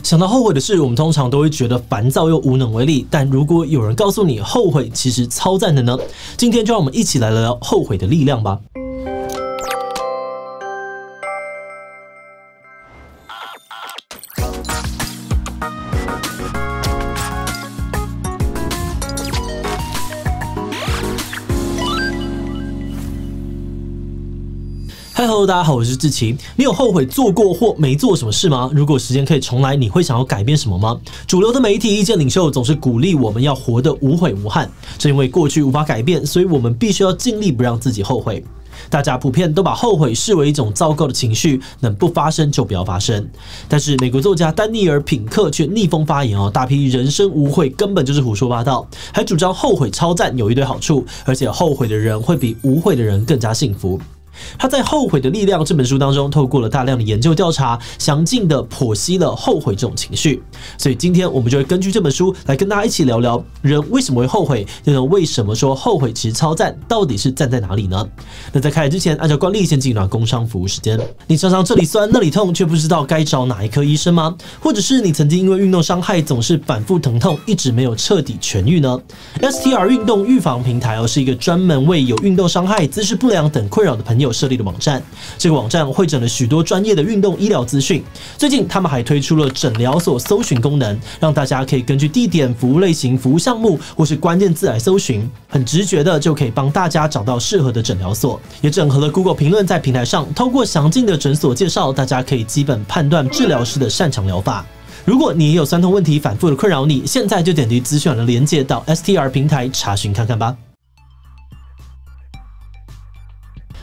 想到后悔的事，我们通常都会觉得烦躁又无能为力。但如果有人告诉你后悔其实超赞的呢？今天就让我们一起来聊聊后悔的力量吧。Hello， 大家好，我是志奇。你有后悔做过或没做什么事吗？如果时间可以重来，你会想要改变什么吗？主流的媒体意见领袖总是鼓励我们要活得无悔无憾，正因为过去无法改变，所以我们必须要尽力不让自己后悔。大家普遍都把后悔视为一种糟糕的情绪，能不发生就不要发生。但是美国作家丹尼尔·品克却逆风发言大批人生无悔根本就是胡说八道，还主张后悔超赞，有一堆好处，而且后悔的人会比无悔的人更加幸福。他在《后悔的力量》这本书当中，透过了大量的研究调查，详尽的剖析了后悔这种情绪。所以今天我们就会根据这本书来跟大家一起聊聊，人为什么会后悔，又能为什么说后悔其实超赞，到底是赞在哪里呢？那在开始之前，按照惯例先进一段工商服务时间。你常常这里酸那里痛，却不知道该找哪一科医生吗？或者是你曾经因为运动伤害总是反复疼痛，一直没有彻底痊愈呢？ STR 运动预防平台是一个专门为有运动伤害、姿势不良等困扰的朋友设立的网站。这个网站汇整了许多专业的运动医疗资讯。最近他们还推出了诊疗所搜寻功能，让大家可以根据地点、服务类型、服务项目或是关键字来搜寻，很直觉的就可以帮大家找到适合的诊疗所。也整合了 Google 评论在平台上，透过详尽的诊所介绍，大家可以基本判断治疗师的擅长疗法。如果你也有酸痛问题反复的困扰你，现在就点击资讯栏的连结到 STR 平台查询看看吧。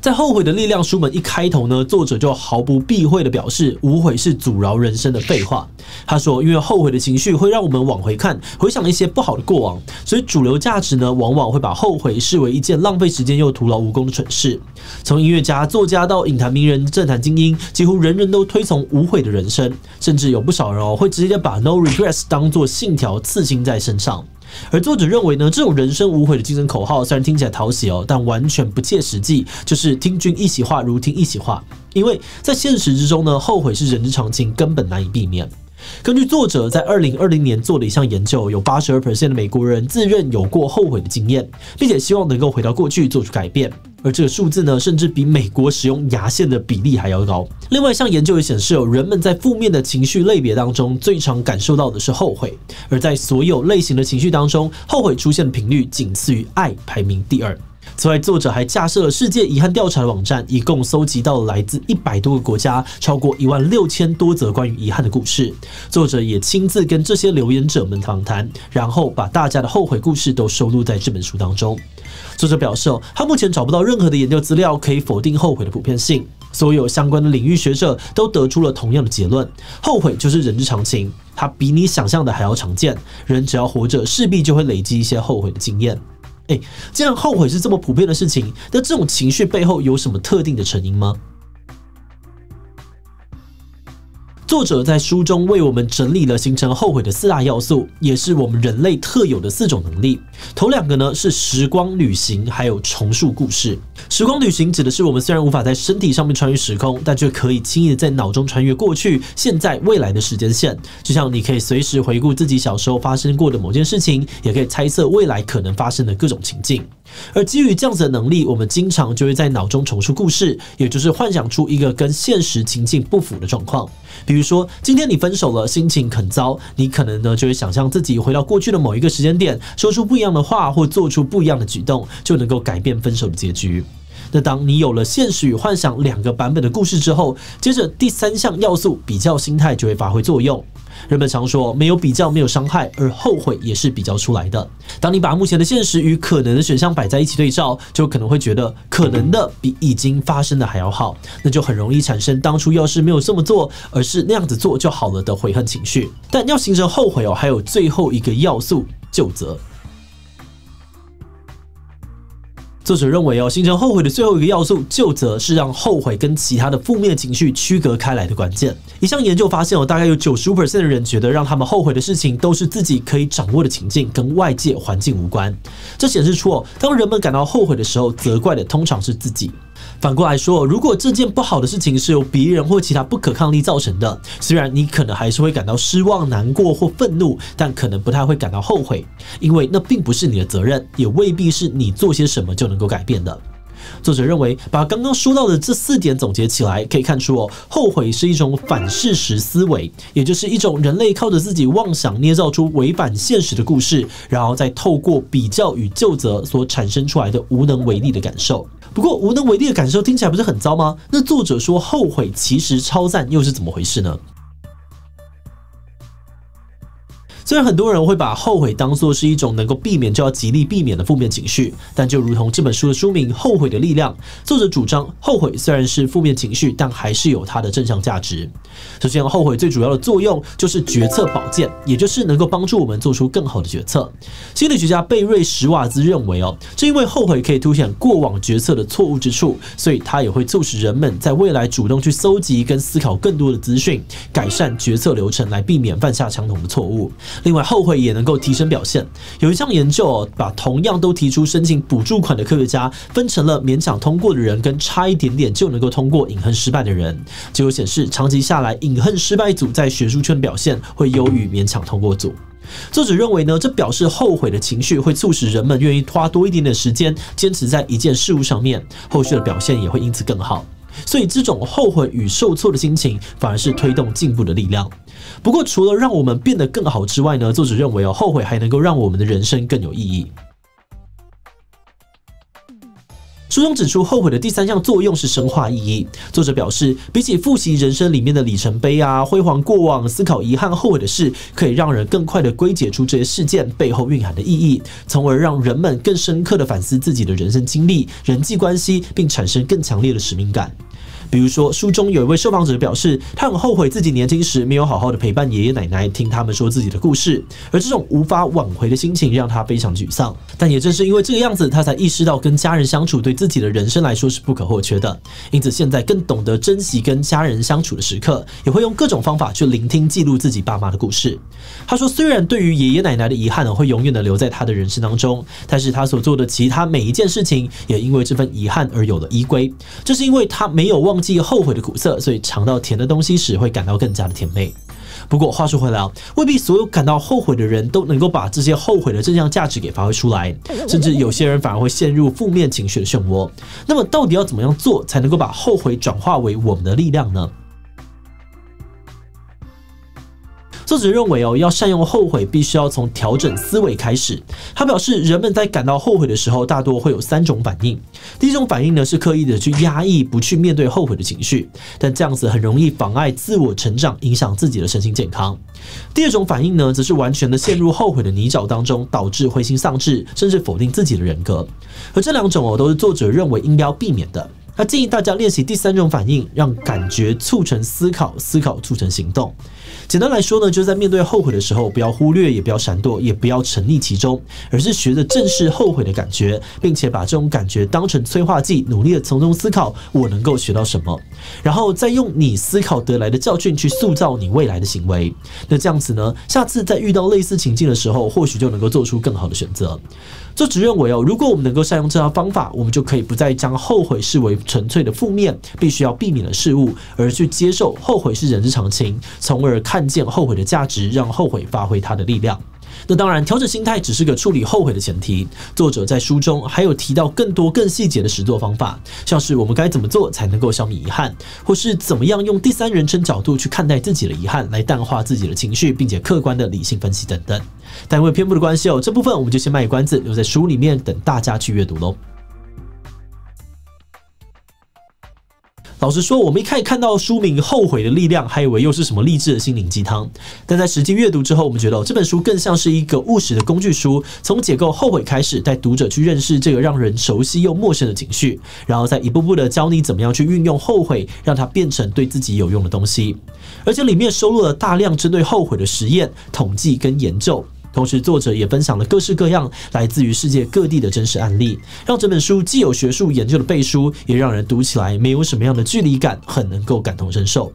在《后悔的力量》书本一开头呢，作者就毫不避讳的表示，无悔是阻挠人生的废话。他说，因为后悔的情绪会让我们往回看，回想一些不好的过往，所以主流价值呢，往往会把后悔视为一件浪费时间又徒劳无功的蠢事。从音乐家、作家到影坛名人、政坛精英，几乎人人都推崇无悔的人生，甚至有不少人会直接把 No Regrets 当作信条刺青在身上。而作者认为呢，这种人生无悔的精神口号虽然听起来讨喜但完全不切实际，就是听君一席话，如听一席话。因为在现实之中呢，后悔是人之常情，根本难以避免。根据作者在2020年做的一项研究，有 82% 的美国人自认有过后悔的经验，并且希望能够回到过去做出改变。而这个数字呢，甚至比美国使用牙线的比例还要高。另外一项研究也显示，人们在负面的情绪类别当中，最常感受到的是后悔，而在所有类型的情绪当中，后悔出现的频率仅次于爱，排名第2。此外，作者还架设了世界遗憾调查的网站，一共搜集到了来自100多个国家，超过16000多则关于遗憾的故事。作者也亲自跟这些留言者们访谈，然后把大家的后悔故事都收录在这本书当中。作者表示他目前找不到任何的研究资料可以否定后悔的普遍性。所有相关的领域学者都得出了同样的结论：后悔就是人之常情，它比你想象的还要常见。人只要活着，势必就会累积一些后悔的经验。既然后悔是这么普遍的事情，那这种情绪背后有什么特定的成因吗？作者在书中为我们整理了形成后悔的4大要素，也是我们人类特有的4种能力。头2个呢是时光旅行，还有重述故事。时光旅行指的是我们虽然无法在身体上面穿越时空，但却可以轻易的在脑中穿越过去、现在、未来的时间线。就像你可以随时回顾自己小时候发生过的某件事情，也可以猜测未来可能发生的各种情境。而基于这样子的能力，我们经常就会在脑中重述故事，也就是幻想出一个跟现实情境不符的状况。比如说，今天你分手了，心情很糟，你可能呢就会想象自己回到过去的某一个时间点，说出不一样的话或做出不一样的举动，就能够改变分手的结局。那当你有了现实与幻想2个版本的故事之后，接着第3项要素比较心态就会发挥作用。人们常说没有比较没有伤害，而后悔也是比较出来的。当你把目前的现实与可能的选项摆在一起对照，就可能会觉得可能的比已经发生的还要好，那就很容易产生当初要是没有这么做，而是那样子做就好了的悔恨情绪。但要形成后悔还有最后一个要素，究责。作者认为形成后悔的最后一个要素，究责，是让后悔跟其他的负面情绪区隔开来的关键。一项研究发现大概有 95% 的人觉得让他们后悔的事情都是自己可以掌握的情境，跟外界环境无关。这显示出当人们感到后悔的时候，责怪的通常是自己。反过来说，如果这件不好的事情是由别人或其他不可抗力造成的，虽然你可能还是会感到失望、难过或愤怒，但可能不太会感到后悔，因为那并不是你的责任，也未必是你做些什么就能够改变的。作者认为，把刚刚说到的这4点总结起来，可以看出后悔是一种反事实思维，也就是一种人类靠着自己妄想捏造出违反现实的故事，然后再透过比较与究责所产生出来的无能为力的感受。不过，无能为力的感受听起来不是很糟吗？那作者说后悔其实超赞，又是怎么回事呢？虽然很多人会把后悔当作是一种能够避免就要极力避免的负面情绪，但就如同这本书的书名《后悔的力量》，作者主张后悔虽然是负面情绪，但还是有它的正向价值。首先，后悔最主要的作用就是决策保健，也就是能够帮助我们做出更好的决策。心理学家贝瑞·史瓦兹认为，正因为后悔可以凸显过往决策的错误之处，所以它也会促使人们在未来主动去搜集跟思考更多的资讯，改善决策流程，来避免犯下相同的错误。另外，后悔也能够提升表现。有一项研究把同样都提出申请补助款的科学家分成了勉强通过的人跟差一点点就能够通过隐恨失败的人。结果显示，长期下来，隐恨失败组在学术圈表现会优于勉强通过组。作者认为呢，这表示后悔的情绪会促使人们愿意花多一点点时间坚持在一件事物上面，后续的表现也会因此更好。所以这种后悔与受挫的心情反而是推动进步的力量。不过除了让我们变得更好之外呢，作者认为后悔还能够让我们的人生更有意义。书中指出，后悔的第3项作用是深化意义。作者表示，比起复习人生里面的里程碑辉煌过往，思考遗憾后悔的事，可以让人更快地归结出这些事件背后蕴含的意义，从而让人们更深刻地反思自己的人生经历、人际关系，并产生更强烈的使命感。比如说，书中有一位受访者表示，他很后悔自己年轻时没有好好的陪伴爷爷奶奶，听他们说自己的故事，而这种无法挽回的心情让他非常沮丧。但也正是因为这个样子，他才意识到跟家人相处对自己的人生来说是不可或缺的。因此，现在更懂得珍惜跟家人相处的时刻，也会用各种方法去聆听、记录自己爸妈的故事。他说，虽然对于爷爷奶奶的遗憾会永远的留在他的人生当中，但是他所做的其他每一件事情，也因为这份遗憾而有了依归。这是因为他没有忘记后悔的苦涩，所以尝到甜的东西时会感到更加的甜美。不过话说回来，未必所有感到后悔的人都能够把这些后悔的正向价值给发挥出来，甚至有些人反而会陷入负面情绪的漩涡。那么到底要怎么样做才能够把后悔转化为我们的力量呢？作者认为要善用后悔，必须要从调整思维开始。他表示，人们在感到后悔的时候，大多会有3种反应。第一种反应呢，是刻意的去压抑，不去面对后悔的情绪，但这样子很容易妨碍自我成长，影响自己的身心健康。第二种反应呢，则是完全的陷入后悔的泥沼当中，导致灰心丧志，甚至否定自己的人格。而这2种都是作者认为应该要避免的。他建议大家练习第3种反应，让感觉促成思考，思考促成行动。简单来说呢，就是在面对后悔的时候，不要忽略，也不要闪躲，也不要沉溺其中，而是学着正视后悔的感觉，并且把这种感觉当成催化剂，努力的从中思考我能够学到什么，然后再用你思考得来的教训去塑造你未来的行为。那这样子呢，下次在遇到类似情境的时候，或许就能够做出更好的选择。作者认为如果我们能够善用这套方法，我们就可以不再将后悔视为纯粹的负面，必须要避免的事物，而去接受后悔是人之常情，从而看见后悔的价值，让后悔发挥它的力量。那当然，调整心态只是个处理后悔的前提。作者在书中还有提到更多更细节的实作方法，像是我们该怎么做才能够消弭遗憾，或是怎么样用第3人称角度去看待自己的遗憾，来淡化自己的情绪，并且客观的理性分析等等。但因为篇幅的关系这部分我们就先卖关子，留在书里面等大家去阅读咯。老实说，我们一开始看到书名《后悔的力量》，还以为又是什么励志的心灵鸡汤。但在实际阅读之后，我们觉得这本书更像是一个务实的工具书，从解构后悔开始，带读者去认识这个让人熟悉又陌生的情绪，然后再一步步的教你怎么样去运用后悔，让它变成对自己有用的东西。而且里面收录了大量针对后悔的实验、统计跟研究。同时，作者也分享了各式各样来自于世界各地的真实案例，让这本书既有学术研究的背书，也让人读起来没有什么样的距离感，很能够感同身受。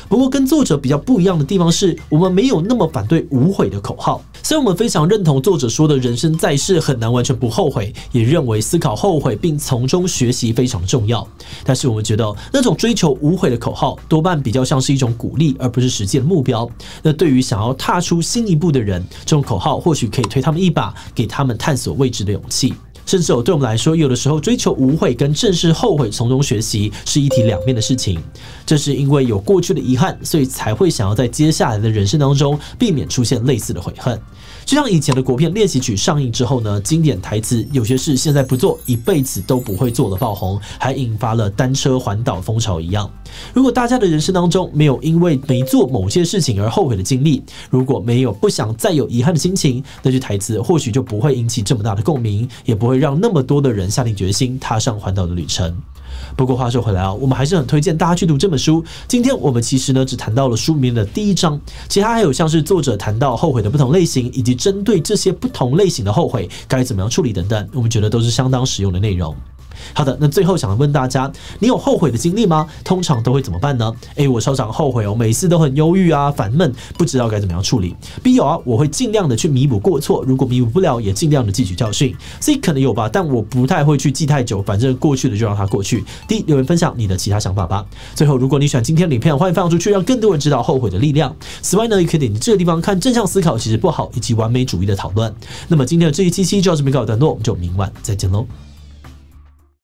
不过，跟作者比较不一样的地方是，我们没有那么反对无悔的口号。所以我们非常认同作者说的人生在世很难完全不后悔，也认为思考后悔并从中学习非常重要。但是我们觉得那种追求无悔的口号多半比较像是一种鼓励，而不是实际的目标。那对于想要踏出新一步的人，这种口号或许可以推他们一把，给他们探索未知的勇气。甚至对我们来说，有的时候追求无悔跟正视后悔从中学习是一体两面的事情。正是因为有过去的遗憾，所以才会想要在接下来的人生当中避免出现类似的悔恨。就像以前的国片练习曲上映之后呢，经典台词有些事现在不做，一辈子都不会做的爆红，还引发了单车环岛风潮一样。如果大家的人生当中没有因为没做某些事情而后悔的经历，如果没有不想再有遗憾的心情，那句台词或许就不会引起这么大的共鸣，也不会让那么多的人下定决心踏上环岛的旅程。不过话说回来我们还是很推荐大家去读这本书。今天我们其实呢只谈到了书里面的第一章，其他还有像是作者谈到后悔的不同类型，以及针对这些不同类型的后悔该怎么样处理等等，我们觉得都是相当实用的内容。好的，那最后想问大家，你有后悔的经历吗？通常都会怎么办呢？我超常后悔每次都很忧郁啊，烦闷，不知道该怎么样处理。B 有啊，我会尽量的去弥补过错，如果弥补不了，也尽量的汲取教训。C 可能有吧，但我不太会去记太久，反正过去的就让它过去。D 留言分享你的其他想法吧。最后，如果你喜欢今天的影片，欢迎分享出去，让更多人知道后悔的力量。此外呢，也可以点击这个地方看正向思考其实不好，以及完美主义的讨论。那么今天的这一期就到这边告一段落，我们就明晚再见喽。